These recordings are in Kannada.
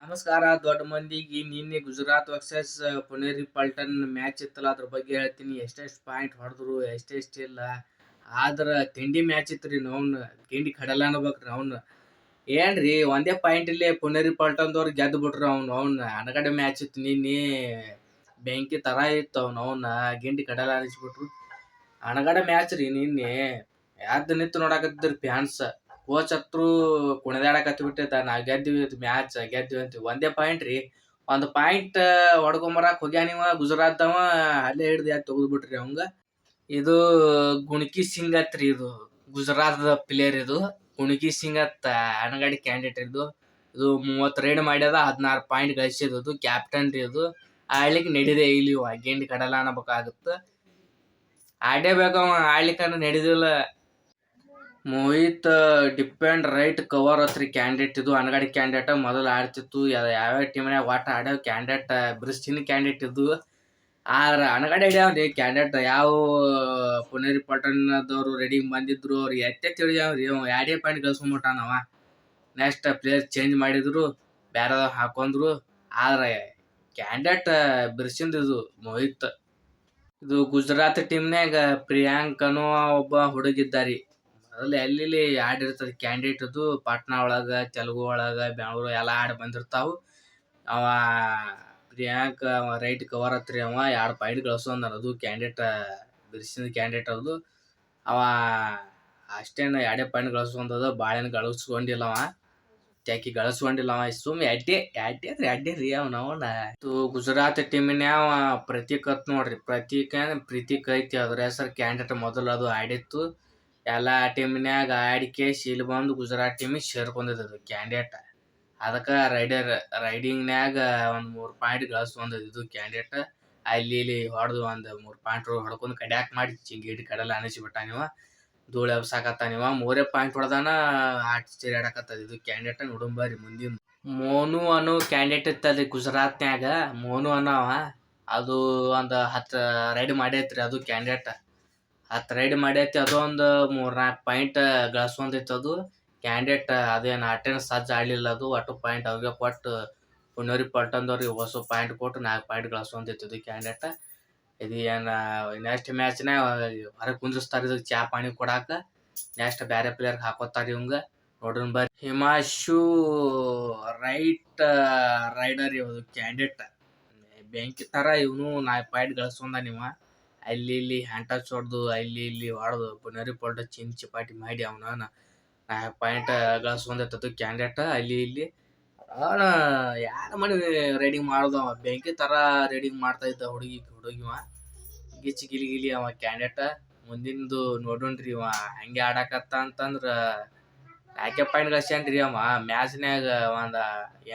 ನಮಸ್ಕಾರ ದೊಡ್ಡ ಮಂದಿಗೆ ನಿನ್ನೆ ಗುಜರಾತ್ ವರ್ಸಸ್ ಪುಣೇರಿ ಪಲ್ಟನ್ ಮ್ಯಾಚ್ ಇತ್ತಲ್ಲ ಅದ್ರ ಬಗ್ಗೆ ಹೇಳ್ತೀನಿ. ಎಷ್ಟೆಷ್ಟು ಪಾಯಿಂಟ್ ಹೊಡೆದ್ರು ಎಷ್ಟೆಷ್ಟು ಇಲ್ಲ. ಆದ್ರ ತಿಂಡಿ ಮ್ಯಾಚ್ ಇತ್ರಿ. ನೌನ್ ತಿಂಡಿ ಕಡಲ ಅನ್ಬೇಕ್ರಿ. ಏನ್ರಿ ಒಂದೇ ಪಾಯಿಂಟ್ ಇಲ್ಲಿ ಪುಣೇರಿ ಪಲ್ಟನ್ದವ್ರು ಗೆದ್ದು ಬಿಟ್ರು. ಅನಗಡೆ ಮ್ಯಾಚ್ ಇತ್ತು ನಿನ್ನೆ. ಬೆಂಕಿ ತರ ಇತ್ತು. ಗಿಂಡಿ ಕಡಲ ಅನಿಸ್ಬಿಟ್ರು. ಅನಗಡೆ ಮ್ಯಾಚ್ ರೀ ನಿನ್ನೆ. ಯಾವ್ದು ನಿಂತು ನೋಡಕತ್ತಿದ್ರಿ ಫ್ಯಾನ್ಸ್. ಕೋಚ್ ಹತ್ರು ಕುಣಿದಾಡಕತ್ತಿ ಬಿಟ್ಟಿದ್ದ. ನಾವ್ ಗೆದ್ದಿವಿ ಮ್ಯಾಚ್ ಗೆದ್ದಿವಿ ಅಂತ. ಒಂದೇ ಪಾಯಿಂಟ್ ರೀ. ಒಂದ್ ಪಾಯಿಂಟ್ ಹೊಡ್ಕೊಂಬರಕ್ ಹೋಗ್ಯಾನಿವ ಗುಜರಾತ್ದವ. ಅಲ್ಲೇ ಹಿಡ್ದು ತೆಗೆದು ಬಿಟ್ರಿ ಅವಂಗ. ಇದು ಗುಣಕಿ ಸಿಂಗ್ ಅತ್ರಿ. ಇದು ಗುಜರಾತ್ ಪ್ಲೇಯರ್. ಇದು ಗುಣಕಿ ಸಿಂಗ್ ಅತ್ತ ಅನಗಡಿ ಕ್ಯಾಂಡಿಡೇಟ್. ಇದು 30 ರೈಡ್ ಮಾಡ್ಯದ, 16 ಪಾಯಿಂಟ್ ಗಳಿಸಿದ್ದು. ಕ್ಯಾಪ್ಟನ್ ರೀ ಇದು. ಆಡ್ಲಿಕ್ಕೆ ನಡಿದೆ ಇಲ್ಲಿ ಗೆಂಡಿ ಕಡಲ ಅನ್ನಬೇಕಾಗುತ್ತ. ಆಡೇಬೇಕವ, ಆಡ್ಲಿಕ್ಕನ ನಡಿದಿಲ್ಲ. ಮೋಹಿತ್ ಡಿಪೆಂಡ್ ರೈಟ್ ಕವರ್ ಅತ್ರಿ ಕ್ಯಾಂಡಿಡೇಟ್. ಇದು ಅನಗಡಿ ಕ್ಯಾಂಡಿಡೇಟ್ ಮೊದಲು ಆಡ್ತಿತ್ತು. ಯಾವ್ಯಾವ ಟೀಮ್ನಾಗ ಒಟ್ಟ ಆಡ್ಯಾವ ಕ್ಯಾಂಡಿಡೇಟ್ ಬ್ರಿಸ್ಟಿನ್ ಕ್ಯಾಂಡಿಡೇಟ್ ಇದು. ಆದ್ರ ಅನಗಡೆ ಹಿಡಿಯಾವ್ರಿ ಕ್ಯಾಂಡಿಡೇಟ್. ಯಾವ ಪುಣೇರಿ ಪಲ್ಟನ್ದವ್ರು ರೆಡಿ ಬಂದಿದ್ರು ಅವ್ರಿಗೆ ಎತ್ತೆ ತಿಳಿಯಾವ್ರಿ. 2 ಪಾಯಿಂಟ್ ಗಳಿಸ್ಕೊಂಡ್ಬಿಟ್ಟಾನವ. ನೆಕ್ಸ್ಟ್ ಪ್ಲೇಯರ್ ಚೇಂಜ್ ಮಾಡಿದ್ರು, ಬೇರೆ ಹಾಕೊಂಡ್ರು. ಆದ್ರೆ ಕ್ಯಾಂಡಿಡೇಟ್ ಬಿರ್ಸಿಂದ್ ಇದು ಮೋಹಿತ್. ಇದು ಗುಜರಾತ್ ಟೀಮ್ನಾಗ ಪ್ರಿಯಾಂಕ್ ಅನ್ನುವ ಒಬ್ಬ ಹುಡುಗಿದ್ದಾರಿ. ಮೊದಲು ಎಲ್ಲಿ ಆಡಿರ್ತದೆ ಕ್ಯಾಂಡಿಡೇಟ್. ಅದು ಪಾಟ್ನಾ ಒಳಗ, ತೆಲುಗು ಒಳಗ, ಬೆಂಗಳೂರು ಎಲ್ಲ ಆಡಿ ಬಂದಿರ್ತಾವು. ಅವ ಪ್ರಿಯಾಂಕ್ ರೈಟ್ ಕವರ್ ಹತ್ರಿ. ಅವ 2 ಪಾಯಿಂಟ್ ಗಳಿಸೋಂದಾರ. ಅದು ಕ್ಯಾಂಡಿಡೇಟ್ ಬಿರ್ಸಿದ ಕ್ಯಾಂಡಿಡೇಟ್. ಅದು ಅವ ಅಷ್ಟೇನು 2 ಪಾಯಿಂಟ್ ಗಳಿಸ್ಕೊಂಡದ. ಬಾಳೆನ ಗಳಿಸ್ಕೊಂಡಿಲ್ಲ ಅವ. ತ್ಯಾಕಿ ಗಳಿಸ್ಕೊಂಡಿಲ್ಲ ಅವ. ಸುಮ್ಮನೆ ಅಡ್ಡೆ ರೀ ಅವನ. ಗುಜರಾತ್ ಟೀಮಿನ್ಯಾವ ಪ್ರತೀಕ್ ಅತ್ ನೋಡ್ರಿ. ಪ್ರತೀಕ್ ಐತಿ ಅದ್ರ ಹೆಸರು ಕ್ಯಾಂಡಿಡೇಟ್. ಮೊದಲು ಅದು ಆಡಿತ್ತು. ಎಲ್ಲಾ ಟೀಮಿನ್ಯಾಗ ಆಡಿಕೇಶ್ ಇಲ್ಲಿ ಬಂದು ಗುಜರಾತ್ ಟೀಮಿಗೆ ಸೇರ್ಕೊಂಡಿದ್ದು ಕ್ಯಾಂಡಿಡೇಟ್. ಅದಕ್ಕೆ ರೈಡಿಂಗ್ನ್ಯಾಗ ಒಂದ್ 3 ಪಾಯಿಂಟ್ ಗಳಿಸ್ಕೊಂಡದ್ದು ಇದು ಕ್ಯಾಂಡಿಡೇಟ್. ಅಲ್ಲಿ ಇಲ್ಲಿ ಹೊಡೆದು ಒಂದ್ 3 ಪಾಯಿಂಟ್ ಹೊಡ್ಕೊಂಡು ಕಡ್ಯಾಕ್ ಮಾಡಿ ಗಿಡಿ ಕಡಲ ಅನಿಸಿಬಿಟ್ಟ. ನೀವ ಧೂಳು ಎಬ್ಸಾಕತ್ತ. ನೀವ 3 ಪಾಯಿಂಟ್ ಹೊಡೆದಾನ ಚೀರಾಡಕತ್ತದ ಇದು ಕ್ಯಾಂಡಿಡೇಟ್. ನೋಡುಂಬರಿ ಮುಂದಿನ. ಮೋನು ಅನ್ನೋ ಕ್ಯಾಂಡಿಡೇಟ್ ಇತ್ತಲ್ಲಿ ಗುಜರಾತ್ನ್ಯಾಗ. ಮೋನು ಅನ್ನವ ಅದು ಒಂದು 10 ರೈಡ್ ಮಾಡೈತ್ರಿ. ಅದು ಕ್ಯಾಂಡಿಡೇಟ್ 10 ರೈಡ್ ಮಾಡೈತಿ. ಅದು ಒಂದು 3-4 ಪಾಯಿಂಟ್ ಗಳಿಸ್ಕೊಂಡೈತಿ ಅದು ಕ್ಯಾಂಡಿಡೇಟ್. ಅದೇನು ಅಟೆಂಡ್ ಸಜ್ಜ ಆಡ್ಲಿಲ್ಲ. ಅದು ಒಟ್ಟು ಪಾಯಿಂಟ್ ಅವ್ರಿಗೆ ಕೊಟ್ಟು ಪುಣೇರಿ ಪಲ್ಟನ್ದವ್ರಿಗೆ ಹೊಸ ಪಾಯಿಂಟ್ ಕೊಟ್ಟು 4 ಪಾಯಿಂಟ್ ಗಳಿಸ್ಕೊಂಡೈತಿ ಇದು ಕ್ಯಾಂಡಿಡೇಟ್. ಇದು ಏನು ನೆಕ್ಸ್ಟ್ ಮ್ಯಾಚ್ನಾಗ ಹೊರಗೆ ಕುಂದಿಸ್ತಾರೆ ಇದು ಚಾ ಪಾಣಿ ಕೊಡಾಕ. ನೆಕ್ಸ್ಟ್ ಬೇರೆ ಪ್ಲೇಯರ್ಗೆ ಹಾಕೋತಾರ ಇವಂಗ. ನೋಡ್ರಿ ಬರ್ರಿ. ಹಿಮಾಂಶು ರೈಟ್ ರೈಡರ್ ಇವ್ದು ಕ್ಯಾಂಡಿಡೇಟ್. ಬೆಂಕಿ ತರ ಇವನು 4 ಪಾಯಿಂಟ್ ಗಳಿಸ್ಕೊಂಡ. ನೀವ ಅಲ್ಲಿ ಇಲ್ಲಿ ಹ್ಯಾಂಡ್ ಟಚ್ ಹೊಡೆದು ಅಲ್ಲಿ ಇಲ್ಲಿ ಹೊಡೆದು ಪುಣೇರಿ ಪಲ್ಟನ್ ಚಿಂಚಿಪಾಟಿ ಮಾಡಿ ಅವನ 4 ಪಾಯಿಂಟ್ ಗಳಿಸ್ಕೊಂಡೈತದು ಕ್ಯಾಂಡಿಡೇಟ್. ಅಲ್ಲಿ ಇಲ್ಲಿ ಅವನ ಯಾರ ಮನೆ ರೈಡಿಂಗ್ ಮಾಡ್ದವ. ಬೆಂಕಿ ತರ ರೈಡಿಂಗ್ ಮಾಡ್ತಾ ಇದ್ದ ಹುಡುಗಿವ. ಗಿಚ್ಚಿ ಗಿಲಿ ಅವ ಕ್ಯಾಂಡಿಡೇಟ್. ಮುಂದಿಂದು ನೋಡೋಣ್ರಿ. ಇವ ಹಂಗೆ ಆಡಕತ್ತ ಅಂತಂದ್ರ 4 ಪಾಯಿಂಟ್ ಗಳಿಸ್ಯಾನ್ರಿ ಅವ. ಮ್ಯಾಚ್ನ್ಯಾಗ ಒಂದ್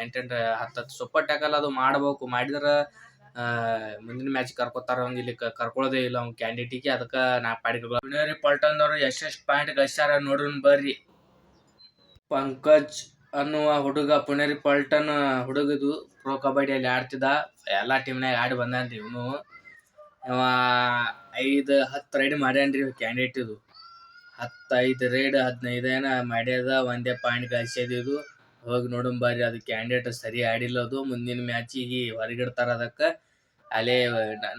8-10 ಸೂಪರ್ ಟ್ಯಾಕಲ್ ಅದು ಮಾಡ್ಬೇಕು. ಮಾಡಿದ್ರ ಮುಂದಿನ ಮ್ಯಾಚ್ ಕರ್ಕೋತಾರ. ಅವ್ನು ಇಲ್ಲಿ ಕರ್ಕೊಳ್ಳೋದೇ ಇಲ್ಲ ಅವ್ನ ಕ್ಯಾಂಡಿಡೇಟಿಗೆ. ಅದಕ್ಕೆ 4 ಪಾಯಿಂಟ್. ಪುಣೇರಿ ಪಲ್ಟನ್ದವ್ರು ಎಷ್ಟೆಷ್ಟು ಪಾಯಿಂಟ್ ಗಳಿಸ್ಯಾರ ನೋಡೋಣ ಬರ್ರಿ. ಪಂಕಜ್ ಅನ್ನುವ ಹುಡುಗ ಪುಣೇರಿ ಪಲ್ಟನ್ ಹುಡುಗದು. ಪ್ರೊ ಕಬಡ್ಡಿಯಲ್ಲಿ ಆಡ್ತಿದ್ದ. ಎಲ್ಲಾ ಟೀಮ್ನಾಗ ಆಡಿ ಬಂದಾನ್ರಿ ಇವನು. ಇವ 5-10 ರೈಡ್ ಮಾಡ್ಯಾನ್ರಿ ಕ್ಯಾಂಡಿಡೇಟ್. ಇದು 5 ರೈಡ್ 15 ಏನ ಮಾಡ್ಯದ. ಒಂದೇ ಪಾಯಿಂಟ್ ಗಳಿಸ್ಯದ. ಹೋಗಿ ನೋಡೋಣ ಬರ್ರಿ. ಅದು ಕ್ಯಾಂಡಿಡೇಟ್ ಸರಿ ಆಡಿಲ್ಲ. ಅದು ಮುಂದಿನ ಮ್ಯಾಚಿಗೆ ಹೊರಗಿಡ್ತಾರ. ಅದಕ್ಕೆ ಅಲ್ಲೇ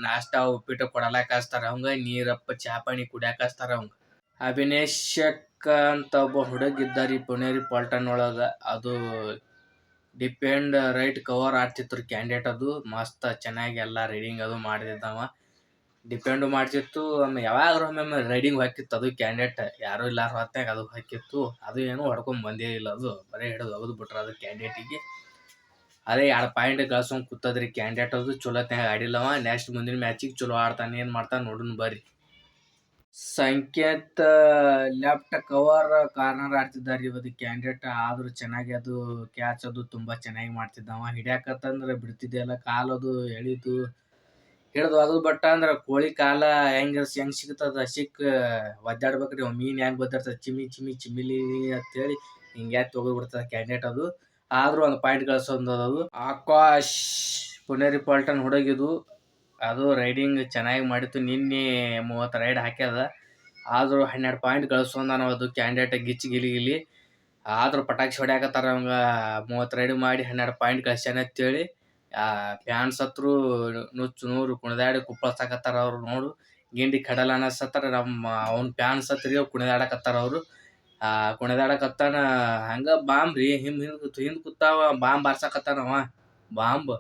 ನಾಷ್ಟ ಉಪ್ಪಿಟ್ಟು ಕೊಡಲಾಕ ಹಚ್ತಾರ ಅವಂಗ. ನೀರಪ್ಪ ಚಾ ಪಾಣಿ ಕುಡಿಯಾಕ ಹಚ್ತಾರ ಅವಂಗ. ಅಭಿಷೇಕ್ ಅಂತ ಒಬ್ಬ ಹುಡುಗಿದ್ದಾರಿ ಪುಣೇರಿ ಪಲ್ಟನ್ ಒಳಗ. ಅದು ಡಿಪೆಂಡ್ ರೈಟ್ ಕವರ್ ಆಡ್ತಿತ್ತು ಕ್ಯಾಂಡಿಡೇಟ್. ಅದು ಮಸ್ತ್ ಚೆನ್ನಾಗಿ ಎಲ್ಲ ರೈಡಿಂಗ್ ಅದು ಮಾಡ್ತಿದ್ದವ. ಡಿಪೆಂಡ್ ಮಾಡ್ತಿತ್ತು. ಯಾವಾಗ್ರ ಒಮ್ಮೆ ರೈಡಿಂಗ್ ಹಾಕಿತ್ತು ಅದು ಕ್ಯಾಂಡಿಡೇಟ್. ಯಾರು ಇಲ್ಲಾರ ಹೊತ್ನಾಗ ಅದು ಹಾಕಿತ್ತು. ಅದು ಏನು ಹೊಡ್ಕೊಂಡ್ ಬಂದೇ ಇಲ್ಲ. ಅದು ಬರೀ ಹಿಡಿದು ಹೋಗುದು ಬಿಟ್ರ ಅದು ಕ್ಯಾಂಡಿಡೇಟಿಗೆ. ಅದೇ 2 ಪಾಯಿಂಟ್ ಗಳಿಸ್ಕೊಂಡ್ ಕೂತದ್ರಿ ಕ್ಯಾಂಡಿಡೇಟ್. ಅದು ಚಲೋತ್ನಾಗ ಆಡಿಲ್ಲವ. ನೆಕ್ಸ್ಟ್ ಮುಂದಿನ ಮ್ಯಾಚಿಗೆ ಚಲೋ ಆಡ್ತಾನೆ. ಏನ್ ಮಾಡ್ತಾನೆ ನೋಡೋಣ ಬರ್ರಿ. ಸಂಕೇತ್ ಲೆಫ್ಟ್ ಕವರ್ ಕಾರ್ನರ್ ಆಡ್ತಿದ್ದಾರಿ ಇವತ್ತು ಕ್ಯಾಂಡಿಡೇಟ್. ಆದ್ರೂ ಚೆನ್ನಾಗಿ ಅದು ಕ್ಯಾಚ್ ಅದು ತುಂಬಾ ಚೆನ್ನಾಗಿ ಮಾಡ್ತಿದ್ದವ. ಹಿಡಿಯಾಕತ್ತಂದ್ರ ಬಿಡ್ತಿದ್ದಿಲ್ಲ. ಕಾಲದು ಎಳಿದು ಹಿಡ್ದು ಅದು ಬಟ್ಟ ಅಂದ್ರ ಕೋಳಿ ಕಾಲ ಹೆಂಗ್ ಸಿಗ್ತದ ಒದ್ದಾಡ್ಬೇಕ್ರಿ. ಮೀನ್ ಹೆಂಗ್ ಒದ್ದಾಡ್ತದ ಚಿಮಿಲಿ ಅಂತೇಳಿ ಹಿಂಗ್ಯಾ ಬಿಡ್ತದ ಕ್ಯಾಂಡಿಡೇಟ್. ಅದು ಆದ್ರೂ ಒಂದು ಪಾಯಿಂಟ್ ಗಳಿಸೋದು. ಆಕಾಶ್ ಪುಣೇರಿ ಪಲ್ಟನ್ ಹುಡುಗಿದು. ಅದು ರೈಡಿಂಗ್ ಚೆನ್ನಾಗಿ ಮಾಡಿತ್ತು. ನಿನ್ನೆ 30 ರೈಡ್ ಹಾಕ್ಯದ. ಆದ್ರೂ 12 ಪಾಯಿಂಟ್ ಗಳಿಸ್ಕೊಂಡ ನಾವು. ಅದು ಕ್ಯಾಂಡಿಡೇಟ್ ಗಿಚ್ಚಿ ಗಿಲಿ. ಆದ್ರೂ ಪಟಾಕ್ಷಿ ಹೊಡ್ಯಾಕತ್ತಾರ ಅವಂಗ 30 ರೈಡ್ ಮಾಡಿ 12 ಪಾಯಿಂಟ್ ಗಳಿಸ್ಯಾನ ಅಂತೇಳಿ ಫ್ಯಾನ್ಸ್ ಹತ್ರು ನುಚ್ಚು ನೂರು ಕುಣಿದಾಡಿ ಕುಪ್ಪಳ್ಸಾಕತ್ತಾರ ಅವ್ರು. ನೋಡು ಗಿಂಡಿ ಕಡಲ ಅನಸತ್ತಾರ. ನಮ್ಮ ಅವ್ನ ಫ್ಯಾನ್ಸ್ ಹತ್ರಿ ಕುಣಿದಾಡಕತ್ತಾರ ಅವ್ರು. ಕುಣಿದಾಡಕತ್ತಾನ. ಹಂಗ ಬಾಂಬ್ ರೀ ಹಿಂದ್ ಕೂತಾವ ಬಾಂಬ್ ಬಾರ್ಸಾಕತ್ತಾನವ. ಬಾಂಬ್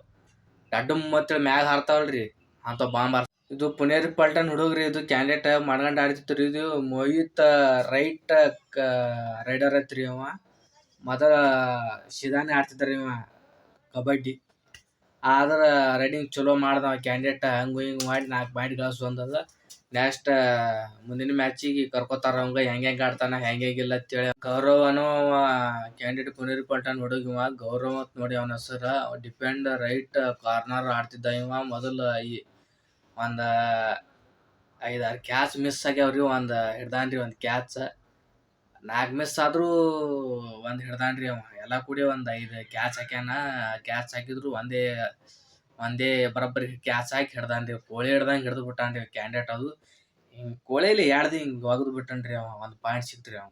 ಡಡ್ಡಮ್ ಅಂತೇಳಿ ಮ್ಯಾಗ ಹಾರ್ತಾವಲ್ರಿ ಅಂತ ಬಾಂಬ್ ಇದು ಪುನೇರಿ ಪಲ್ಟನ್ ಹುಡುಗ್ರಿ. ಇದು ಕ್ಯಾಂಡಿಡೇಟ್ ಮಾಡ್ಕೊಂಡ್ ಆಡ್ತಿತ್ರಿ. ಇದು ಮೋಹಿತ್ ರೈಟ್ ರೈಡರ್ ಐತ್ರಿ. ಅವ ಮೊದಲ ಶಿದಾನೆ ಆಡ್ತಿದ್ರಿ ಇವ ಕಬಡ್ಡಿ. ಆದ್ರ ರೈಡಿಂಗ್ ಚಲೋ ಮಾಡ್ದವ ಕ್ಯಾಂಡಿಡೇಟ್. ಹಂಗ ಹಿಂಗ್ ಮಾಡಿ 4 ಪಾಯಿಂಟ್ ಗಳಿಸೊಂದದ. ನೆಕ್ಸ್ಟ್ ಮುಂದಿನ ಮ್ಯಾಚಿಗೆ ಕರ್ಕೋತಾರ ಅವಂಗ ಹೆಂಗ್ ಆಡ್ತಾನ ಹೆಂಗಿಲ್ಲ ಅಂತೇಳಿ. ಗೌರವ್ ಅನ್ನೋ ಕ್ಯಾಂಡಿಡೇಟ್ ಪುನೇರಿ ಪಲ್ಟನ್ ಹುಡುಗ ಇವ. ಗೌರವ್ ಅಂತ ನೋಡಿ ಅವನ ಹೆಸರ. ಡಿಪೆಂಡ್ ರೈಟ್ ಕಾರ್ನರ್ ಆಡ್ತಿದ್ದ ಇವ. ಮೊದಲ ಒಂದ್ 5-6 ಕ್ಯಾಚ್ ಮಿಸ್ ಆಗ್ಯಾವ್ರಿ. ಒಂದ್ ಹಿಡ್ದಾನ್ರಿ ಒಂದ್ ಕ್ಯಾಚ್. 4 ಮಿಸ್ ಆದ್ರೂ ಒಂದ್ ಹಿಡ್ದಾನ್ರಿ ಅವ. ಎಲ್ಲಾ ಕೂಡಿ ಒಂದ್ 5 ಕ್ಯಾಚ್ ಹಾಕ್ಯಾನ. ಕ್ಯಾಚ್ ಹಾಕಿದ್ರು ಒಂದೇ ಬರಬ್ಬರಿ ಕ್ಯಾಚ್ ಹಾಕಿ ಹಿಡ್ದಾನ್ರಿ. ಕೋಳಿ ಹಿಡ್ದಂಗ್ ಹಿಡ್ದು ಬಿಟ್ಟಾನ್ರಿ ಕ್ಯಾಂಡಿಡೇಟ್. ಅದು ಹಿಂಗ್ ಕೋಳಿಲಿ ಯಾಡ್ದು ಹಿಂಗ್ ಒಗದ್ ಬಿಟ್ಟನ್ರಿ ಅವ. 1 ಪಾಯಿಂಟ್ ಸಿಕ್ತ್ರಿ ಅವ.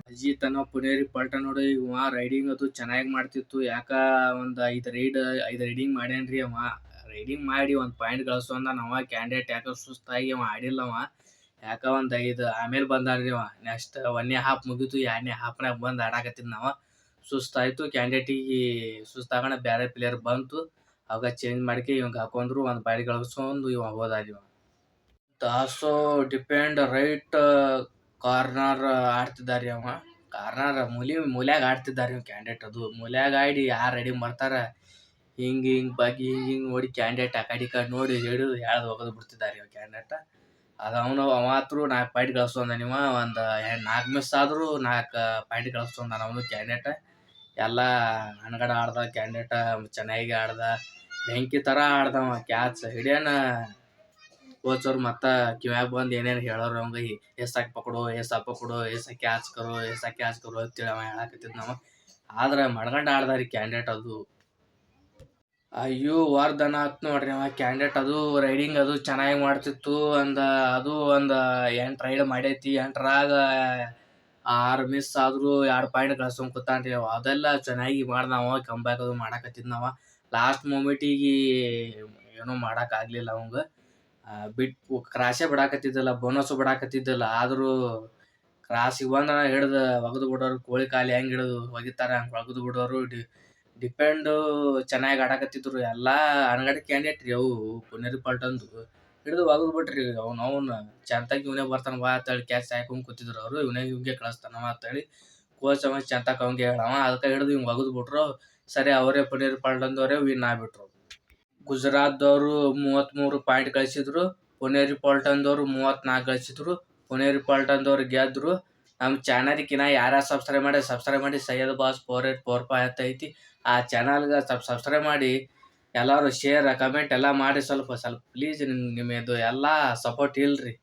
ಅಜಿತ್ ಅನ್ನೋ ಪುನೇರಿ ಪಲ್ಟನ್ ನೋಡಿ ಇವ ರೈಡಿಂಗ್ ಅದು ಚೆನ್ನಾಗಿ ಮಾಡ್ತಿತ್ತು. ಯಾಕ ಒಂದ್ 5 ರೈಡಿಂಗ್ ಮಾಡ್ಯಾನ್ರಿ ಅವ. ರೈಡಿಂಗ್ ಮಾಡಿ 1 ಪಾಯಿಂಟ್ ಗಳಿಸ್ಕೊಂಡಾನ ಅವ. ಕ್ಯಾಂಡಿಡೇಟ್ ಯಾಕ ಸುಸ್ತಾಗಿ ಅವ ಆಡಿಲ್ಲವ. ಯಾಕ ಒಂದ್ 5 ಆಮೇಲೆ ಬಂದಾನ್ರಿ ಅವ. ನೆಕ್ಸ್ಟ್ 1ನೇ ಹಾಫ್ ಮುಗಿತು. 2ನೇ ಹಾಫ್ನಾಗ ಬಂದ್ ಆಡಾಕತ್ತಿದ್ನವ. ಸುಸ್ತಾಯ್ತು ಕ್ಯಾಂಡಿಡೇಟಿಗೆ. ಸುಸ್ತಾಗಣ ಬ್ಯಾರೆ ಪ್ಲೇಯರ್ ಬಂತು. ಅವಾಗ ಚೇಂಜ್ ಮಾಡ್ಕೆ ಇವಂಗ ಹಾಕೊಂಡ್ರು. 1 ಪಾಯಿಂಟ್ ಗಳಿಸ್ಕೊಂಡು ಇವ ಹೋದಾರಿ ಇವ. ದಾಸೋ ಡಿಪೆಂಡ್ ರೈಟ್ ಕಾರ್ನರ್ ಆಡ್ತಿದ್ದಾರಿ ಅವ. ಕಾರ್ನರ್ ಮೂಲ್ಯಾಗ ಆಡ್ತಿದ್ದಾರಿ ಇವ ಕ್ಯಾಂಡಿಡೇಟ್. ಅದು ಮೂಲ್ಯಾಗ ಆಡಿ ಯಾರು ರೈಡಿಂಗ್ ಬರ್ತಾರ ಹಿಂಗ್ ಬಗ್ಗಿ ಹಿಂಗ್ ನೋಡಿ ಕ್ಯಾಂಡಿಡೇಟ್ ಆ ಕಡೆ ಈ ಕಡೆ ನೋಡಿ ಹಿಡಿದು ಎಳ್ದು ಒಗದು ಬಿಡ್ತಿದ್ದಾರೆ ಇವ ಕ್ಯಾಂಡಿಡೇಟ್. ಅವ ಮಾತ್ರ 4 ಪಾಯಿಂಟ್ ಗಳಿಸ್ಕೊಂಡಾನ ಇವ. ಒಂದ್ 4 ಮಿಸ್ ಆದ್ರೂ 4 ಪಾಯಿಂಟ್ ಗಳಿಸ್ಕೊಂಡಾನ ಅವನು ಕ್ಯಾಂಡಿಡೇಟ್. ಎಲ್ಲಾ ಅನಗಡ ಆಡ್ದ ಕ್ಯಾಂಡಿಡೇಟ್. ಚೆನ್ನಾಗಿ ಆಡ್ದ. ಬೆಂಕಿ ತರ ಆಡ್ದವ. ಕ್ಯಾಚ್ ಹಿಡಿಯನ ಕೋಚ್ ಅವ್ರು ಮತ್ತ ಕಿವ್ಯಾಗ ಬಂದ್ ಏನೇನ್ ಹೇಳೋರು ಅವಂಗ. ಏಸಾ ಪಕಡೋ ಏಸಾ ಕ್ಯಾಚ್ ಕರೋ ಅಂತೇಳಿ ಅವ ಹೇಳಾಕತ್ತಿದ್ನವ. ಆದ್ರ ಮಡ್ಗಂಡ್ ಆಡ್ದಾರಿ ಕ್ಯಾಂಡಿಡೇಟ್ ಅದು. ವರ್ಧನ್ ಆತ್ ನೋಡ್ರಿ ಅವ ಕ್ಯಾಂಡಿಡೇಟ್. ಅದು ರೈಡಿಂಗ್ ಅದು ಚೆನ್ನಾಗಿ ಮಾಡ್ತಿತ್ತು. ಅದು ಒಂದ್ 8 ರೈಡ್ ಮಾಡೈತಿ. 8ರಾಗ 6 ಮಿಸ್ ಆದ್ರೂ 2 ಪಾಯಿಂಟ್ ಗಳಿಸ್ಕೊಂಡ್ ಕೂತಾನ್ರಿ ಅವ. ಅದೆಲ್ಲ ಚೆನ್ನಾಗಿ ಮಾಡ್ದವ. ಕಂಬ್ಯಾಕ್ ಅದು ಮಾಡಾಕತ್ತಿದ್ನವ. ಲಾಸ್ಟ್ ಮೂಮೆಂಟಿಗೆ ಏನೂ ಮಾಡಕ್ ಆಗ್ಲಿಲ್ಲ ಅವಂಗ. ಕ್ರಾಸೇ ಬಿಡಾಕತ್ತಿದ್ದಿಲ್ಲ. ಬೋನಸ್ ಬಿಡಾಕತ್ತಿದ್ದಿಲ್ಲ. ಆದ್ರೂ ಕ್ರಾಸಿಗೆ ಬಂದ ಹಿಡ್ದು ಒಗದು ಬಿಡೋರು. ಕೋಳಿ ಕಾಲಿ ಹೆಂಗ್ ಹಿಡಿದು ಒಗಿತಾರ ಹಂಗ್ ಒಗದು ಬಿಡೋರು. ಡಿಪೆಂಡ್ ಚೆನ್ನಾಗಿ ಆಡಾಕತ್ತಿದ್ರು. ಎಲ್ಲಾ ಅನಗಡ ಕ್ಯಾಂಡಿಡೇಟ್ ರೀ ಅವು. ಪುನೇರಿ ಪಲ್ಟನ್ದು ಹಿಡಿದು ಒಗದು ಬಿಟ್ರಿ. ಅವ್ನ ಚಂತಾಗಿ ಇವನೇ ಬರ್ತಾನ ಬಾ ಅಂತೇಳಿ ಕ್ಯಾಚ್ ಹಾಕೊಂಡ್ ಕೂತಿದ್ರು ಅವ್ರು. ಇವಂಗೆ ಕಳಿಸ್ತಾನವ ಅಂತೇಳಿ ಕೋಚ್ ಅವ ಚಂತಾಕ್ ಅವಂಗೆ ಹೇಳವ. ಅದಕ್ಕ ಹಿಡಿದು ಹಿಂಗ್ ಒಗದು ಬಿಟ್ರು. ಸರಿ ಅವರೇ ಪುನೇರಿ ಪಲ್ಟನ್ದವ್ರೇ ವಿನ್ ಆಗ್ಬಿಟ್ರು. ಗುಜರಾತ್ದವ್ರು 33 ಪಾಯಿಂಟ್ ಗಳಿಸಿದ್ರು. ಪುನೇರಿ ಪಲ್ಟನ್ದವ್ರು 34 ಗಳಿಸಿದ್ರು. ಪುನೇರಿ ಪಲ್ಟನ್ದವ್ರು ಗೆದ್ರು. ನಮ್ಮ ಚಾನಲ್ಕಿನ್ನ ಯಾರ್ಯಾರು ಸಬ್ಸ್ಕ್ರೈಬ್ ಮಾಡಿ ಸೈಯದ್ ಬಾಸ್ 4845 ಅಂತ ಐತಿ. ಆ ಚಾನಲ್ಗೆ ಸಬ್ಸ್ಕ್ರೈಬ್ ಮಾಡಿ. ಎಲ್ಲರೂ ಶೇರ್ ಕಮೆಂಟ್ ಎಲ್ಲ ಮಾಡಿ. ಸ್ವಲ್ಪ ಪ್ಲೀಸ್ ನಿಮ್ಮದು ಎಲ್ಲ ಸಪೋರ್ಟ್ ಇಲ್ರಿ.